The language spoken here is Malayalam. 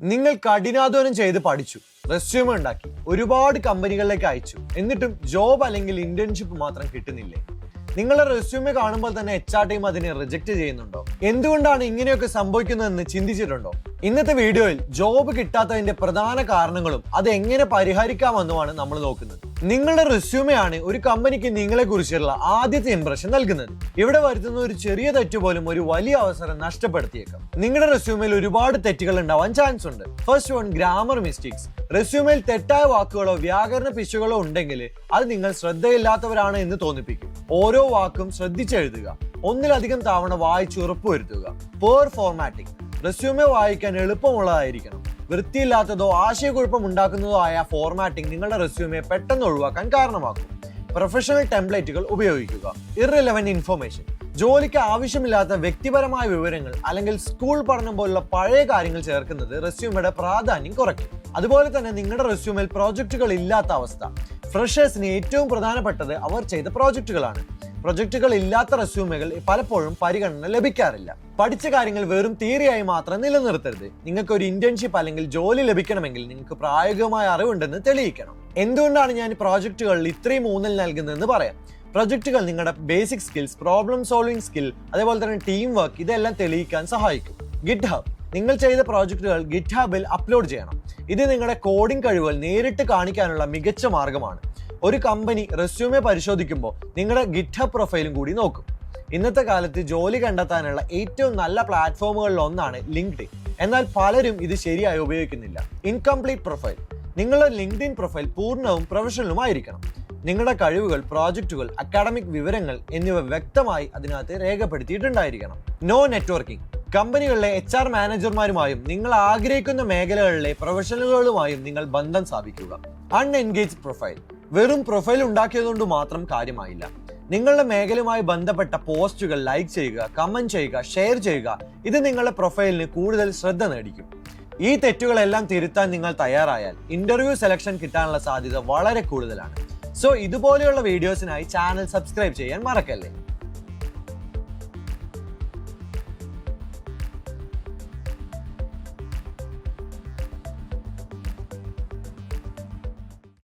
നിങ്ങൾ കഠിനാധ്വാനം ചെയ്ത് പഠിച്ചു, റെസ്യൂമെ ഉണ്ടാക്കി, ഒരുപാട് കമ്പനികളിലേക്ക് അയച്ചു, എന്നിട്ടും ജോബ് അല്ലെങ്കിൽ ഇന്റേൺഷിപ്പ് മാത്രം കിട്ടുന്നില്ലേ? നിങ്ങളുടെ റെസ്യൂമെ കാണുമ്പോൾ തന്നെ HR ടീം അതിനെ റിജക്ട് ചെയ്യുന്നുണ്ടോ? എന്തുകൊണ്ടാണ് ഇങ്ങനെയൊക്കെ സംഭവിക്കുന്നതെന്ന് ചിന്തിച്ചിട്ടുണ്ടോ? ഇന്നത്തെ വീഡിയോയിൽ ജോബ് കിട്ടാത്തതിന്റെ പ്രധാന കാരണങ്ങളും അത് എങ്ങനെ പരിഹരിക്കാമെന്നുമാണ് നമ്മൾ നോക്കുന്നത്. നിങ്ങളുടെ റെസ്യൂമെ ആണ് ഒരു കമ്പനിക്ക് നിങ്ങളെ കുറിച്ചുള്ള ആദ്യത്തെ ഇംപ്രഷൻ നൽകുന്നത്. ഇവിടെ വരുത്തുന്ന ഒരു ചെറിയ തെറ്റ് പോലും ഒരു വലിയ അവസരം നഷ്ടപ്പെടുത്തിയേക്കാം. നിങ്ങളുടെ റെസ്യൂമയിൽ ഒരുപാട് തെറ്റുകൾ ഉണ്ടാവാൻ ചാൻസ് ഉണ്ട്. First one, grammar mistakes. റെസ്യൂമയിൽ തെറ്റായ വാക്കുകളോ വ്യാകരണ പിശകുകളോ ഉണ്ടെങ്കിൽ അത് നിങ്ങൾ ശ്രദ്ധയില്ലാത്തവരാണ് എന്ന് തോന്നിപ്പിക്കും. ഓരോ വാക്കും ശ്രദ്ധിച്ചെഴുതുക. ഒന്നിലധികം തവണ വായിച്ച് ഉറപ്പുവരുത്തുക. പോർ ഫോർമാറ്റിംഗ്. റെസ്യൂമെ വായിക്കാൻ എളുപ്പമുള്ളതായിരിക്കണം. വൃത്തിയില്ലാത്തതോ ആശയക്കുഴപ്പം ഉണ്ടാക്കുന്നതോ ആയ ഫോർമാറ്റിംഗ് നിങ്ങളുടെ റെസ്യൂമെ പെട്ടെന്ന് ഒഴിവാക്കാൻ കാരണമാക്കും. പ്രൊഫഷണൽ ടെംപ്ലേറ്റുകൾ ഉപയോഗിക്കുക. ഇർറെലവന്റ് ഇൻഫർമേഷൻ. ജോലിക്ക് ആവശ്യമില്ലാത്ത വ്യക്തിപരമായ വിവരങ്ങൾ അല്ലെങ്കിൽ സ്കൂൾ പഠനം പോലുള്ള പഴയ കാര്യങ്ങൾ ചേർക്കുന്നത് റെസ്യൂമയുടെ പ്രാധാന്യം കുറയ്ക്കും. അതുപോലെ തന്നെ നിങ്ങളുടെ റെസ്യൂമിൽ പ്രോജക്റ്റുകൾ ഇല്ലാത്ത അവസ്ഥ. ഫ്രഷേഴ്സിന് ഏറ്റവും പ്രധാനപ്പെട്ടത് അവർ ചെയ്ത പ്രോജക്റ്റുകളാണ്. പ്രൊജക്റ്റുകൾ ഇല്ലാത്ത റെസ്യൂമുകൾ പലപ്പോഴും പരിഗണന ലഭിക്കാറില്ല. പഠിച്ച കാര്യങ്ങൾ വെറും തിയറിയായി മാത്രം നിലനിർത്തരുത്. നിങ്ങൾക്ക് ഒരു ഇന്റേൺഷിപ്പ് അല്ലെങ്കിൽ ജോലി ലഭിക്കണമെങ്കിൽ നിങ്ങൾക്ക് പ്രായോഗികമായ അറിവുണ്ടെന്ന് തെളിയിക്കണം. എന്തുകൊണ്ടാണ് ഞാൻ പ്രോജക്റ്റുകളിൽ ഇത്രയും ഊന്നൽ നൽകുന്നതെന്ന് പറയാം. പ്രൊജക്റ്റുകൾ നിങ്ങളുടെ basic skills, problem solving skill, അതേപോലെ തന്നെ ടീം വർക്ക് ഇതെല്ലാം തെളിയിക്കാൻ സഹായിക്കും. GitHub. നിങ്ങൾ ചെയ്ത പ്രോജക്റ്റുകൾ GitHubൽ അപ്ലോഡ് ചെയ്യണം. ഇത് നിങ്ങളുടെ കോഡിംഗ് കഴിവുകൾ നേരിട്ട് കാണിക്കാനുള്ള മികച്ച മാർഗമാണ്. ഒരു കമ്പനി റെസ്യൂമെ പരിശോധിക്കുമ്പോൾ നിങ്ങളുടെ GitHub പ്രൊഫൈലും കൂടി നോക്കും. ഇന്നത്തെ കാലത്ത് ജോലി കണ്ടെത്താനുള്ള ഏറ്റവും നല്ല പ്ലാറ്റ്ഫോമുകളിൽ ഒന്നാണ് LinkedIn. എന്നാൽ പലരും ഇത് ശരിയായി ഉപയോഗിക്കുന്നില്ല. Incomplete profile. നിങ്ങളുടെ LinkedIn പ്രൊഫൈൽ പൂർണ്ണവും പ്രൊഫഷണലുമായിരിക്കണം. നിങ്ങളുടെ കഴിവുകൾ, പ്രോജക്റ്റുകൾ, അക്കാഡമിക് വിവരങ്ങൾ എന്നിവ വ്യക്തമായി അതിനകത്ത് രേഖപ്പെടുത്തിയിട്ടുണ്ടായിരിക്കണം. No networking. കമ്പനികളിലെ HR മാനേജർമാരുമായും നിങ്ങൾ ആഗ്രഹിക്കുന്ന മേഖലകളിലെ പ്രൊഫഷണലുകളുമായും നിങ്ങൾ ബന്ധം സ്ഥാപിക്കുക. അൺഎൻഗേജ്ഡ് പ്രൊഫൈൽ. വെറും പ്രൊഫൈൽ ഉണ്ടാക്കിയതുകൊണ്ട് മാത്രം കാര്യമായില്ല. നിങ്ങളുടെ മേഖലയുമായി ബന്ധപ്പെട്ട പോസ്റ്റുകൾ ലൈക്ക് ചെയ്യുക, കമന്റ് ചെയ്യുക, ഷെയർ ചെയ്യുക. ഇത് നിങ്ങളുടെ പ്രൊഫൈലിന് കൂടുതൽ ശ്രദ്ധ നേടിക്കും. ഈ തെറ്റുകളെല്ലാം തിരുത്താൻ നിങ്ങൾ തയ്യാറായാൽ ഇന്റർവ്യൂ സെലക്ഷൻ കിട്ടാനുള്ള സാധ്യത വളരെ കൂടുതലാണ്. സോ ഇതുപോലെയുള്ള വീഡിയോസിനായി ചാനൽ സബ്സ്ക്രൈബ് ചെയ്യാൻ മറക്കല്ലേ.